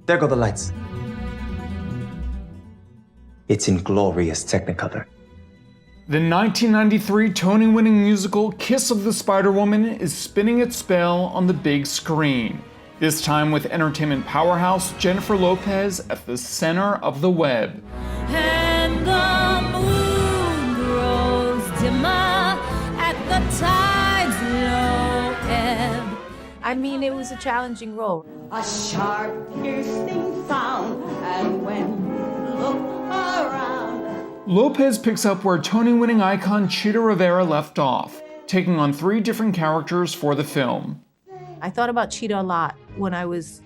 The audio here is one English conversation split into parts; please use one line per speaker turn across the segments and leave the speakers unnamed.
There go the lights. It's in glorious Technicolor.
The 1993 Tony-winning musical Kiss of the Spider-Woman is spinning its spell on the big screen, this time with entertainment powerhouse Jennifer Lopez at the center of the web.
And the moon grows dimmer at the tide's low ebb.
I mean, it was a challenging role.
A sharp, piercing sound, and when you look around.
Lopez picks up where Tony-winning icon Chita Rivera left off, taking on 3 different characters for the film.
I thought about Chita a lot when I was,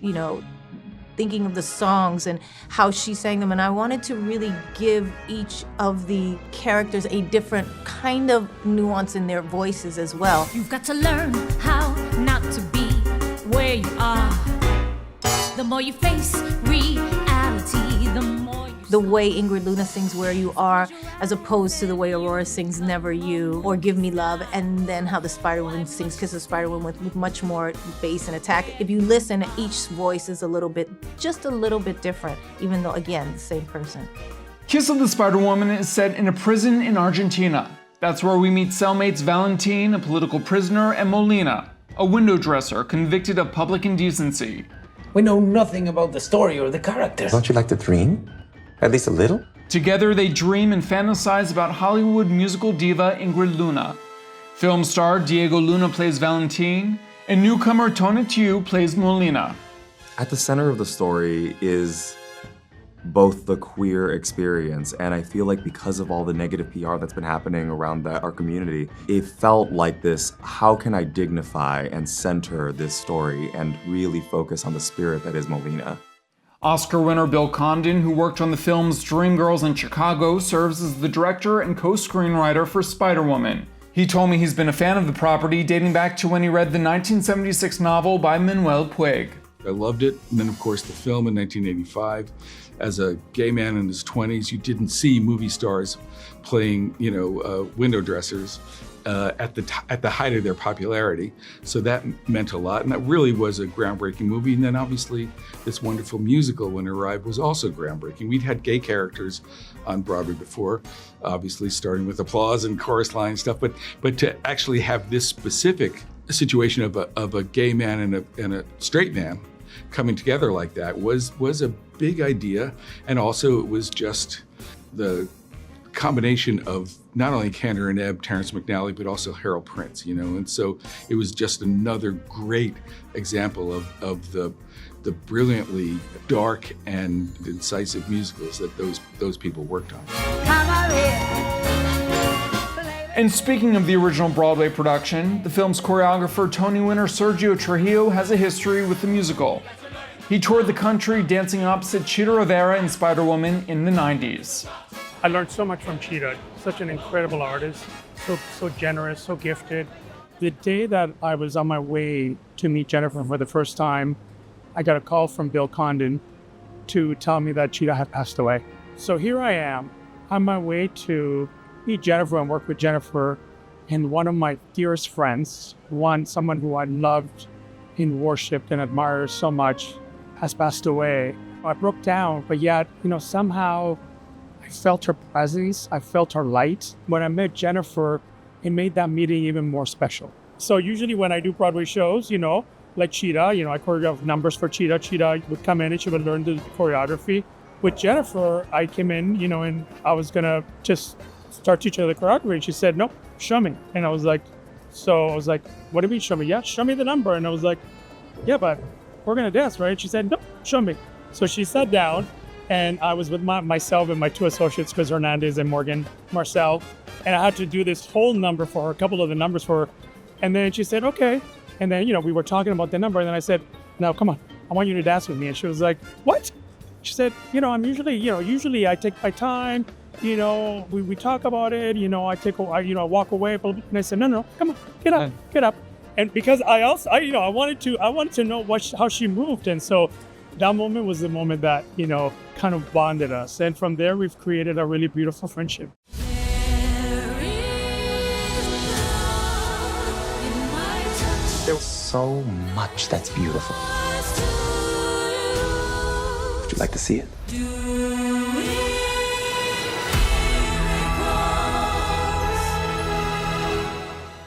thinking of the songs and how she sang them, and I wanted to really give each of the characters a different kind of nuance in their voices as well.
You've got to learn how not to be where you are. The more you face reality, the more you...
The way Ingrid Luna sings Where You Are, as opposed to the way Aurora sings Never You or Give Me Love, and then how the Spider-Woman sings Kiss of the Spider-Woman with much more bass and attack. If you listen, each voice is just a little bit different, even though, again, the same person.
Kiss of the Spider-Woman is set in a prison in Argentina. That's where we meet cellmates Valentin, a political prisoner, and Molina, a window dresser convicted of public indecency.
We know nothing about the story or the characters.
Don't you like to dream? At least a little?
Together, they dream and fantasize about Hollywood musical diva Ingrid Luna. Film star Diego Luna plays Valentin, and newcomer Tonatiuh plays Molina.
At the center of the story is both the queer experience, and I feel like because of all the negative PR that's been happening around our community, it felt like this, how can I dignify and center this story and really focus on the spirit that is Molina?
Oscar winner Bill Condon, who worked on the films Dreamgirls and Chicago, serves as the director and co-screenwriter for Spider-Woman. He told me he's been a fan of the property dating back to when he read the 1976 novel by Manuel Puig.
I loved it. And then, of course, the film in 1985. As a gay man in his 20s, you didn't see movie stars playing, window dressers at the height of their popularity. So that meant a lot. And that really was a groundbreaking movie. And then obviously this wonderful musical, when it arrived, was also groundbreaking. We'd had gay characters on Broadway before, obviously starting with applause and chorus line stuff. But to actually have this specific situation of a gay man and a straight man coming together like that was a big idea. And also it was just the combination of not only Kander and Ebb, Terrence McNally, but also Harold Prince, and so it was just another great example of the brilliantly dark and incisive musicals that those people worked on.
And speaking of the original Broadway production, the film's choreographer, Tony winner Sergio Trujillo has a history with the musical. He toured the country dancing opposite Chita Rivera in Spider-Woman in the 90s.
I learned so much from Chita, such an incredible artist, so generous, so gifted. The day that I was on my way to meet Jennifer for the first time, I got a call from Bill Condon to tell me that Chita had passed away. So here I am, on my way to meet Jennifer and work with Jennifer, and one of my dearest friends, someone who I loved and worshipped and admired so much, has passed away. I broke down, but yet, somehow I felt her presence, I felt her light. When I met Jennifer, it made that meeting even more special. So usually when I do Broadway shows, like Chita, I choreograph numbers for Chita. Chita would come in and she would learn the choreography. With Jennifer, I came in, and I was gonna just start teaching her the choreography, and she said, no, show me. And I was like, what do you mean show me? Yeah, show me the number. And I was like, yeah, but we're gonna dance, right? She said, no, show me. So she sat down, and I was with myself and my 2 associates, Chris Hernandez and Morgan Marcel, and I had to do this whole number for her, a couple of the numbers for her. And then she said, okay. And then, we were talking about the number, and then I said, now come on, I want you to dance with me. And she was like, what? She said, I'm usually I take my time, we talk about it, I walk away. And I said, no, come on, get up. And because I wanted to know how she moved. And so that moment was the moment that, kind of bonded us. And from there, we've created a really beautiful friendship.
There's so much that's beautiful. Like to see it?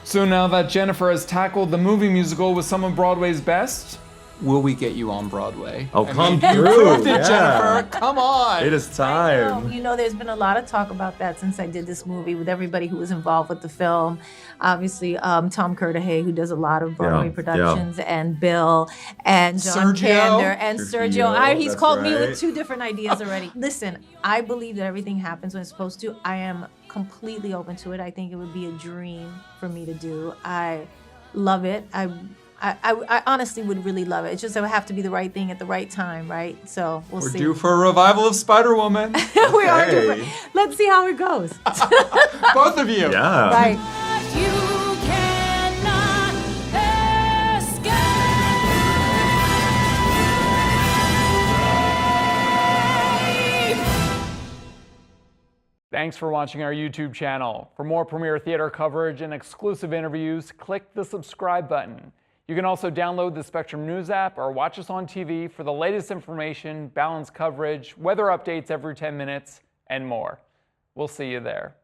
So now that Jennifer has tackled the movie musical with some of Broadway's best, will we get you on Broadway?
Oh, come
You
through,
proved it,
yeah.
Jennifer. Come on.
It is time.
You know, there's been a lot of talk about that since I did this movie with everybody who was involved with the film. Obviously, Tom Curtahay, who does a lot of Broadway
Yeah,
productions, and Bill, and John
Sergio.
Kander, and
Trujillo,
Sergio. He's
that's
called me
right.
with 2 different ideas already. Listen, I believe that everything happens when it's supposed to. I am completely open to it. I think it would be a dream for me to do. I love it. I honestly would really love it. It's just it would have to be the right thing at the right time, right? So we'll
We're
see.
due for a revival of Spider-Woman.
We are due
Hey.
Let's see how it goes.
Both of you.
Yeah.
Right.
You cannot escape.
Thanks for watching our YouTube channel. For more premiere theater coverage and exclusive interviews, click the subscribe button. You can also download the Spectrum News app or watch us on TV for the latest information, balanced coverage, weather updates every 10 minutes, and more. We'll see you there.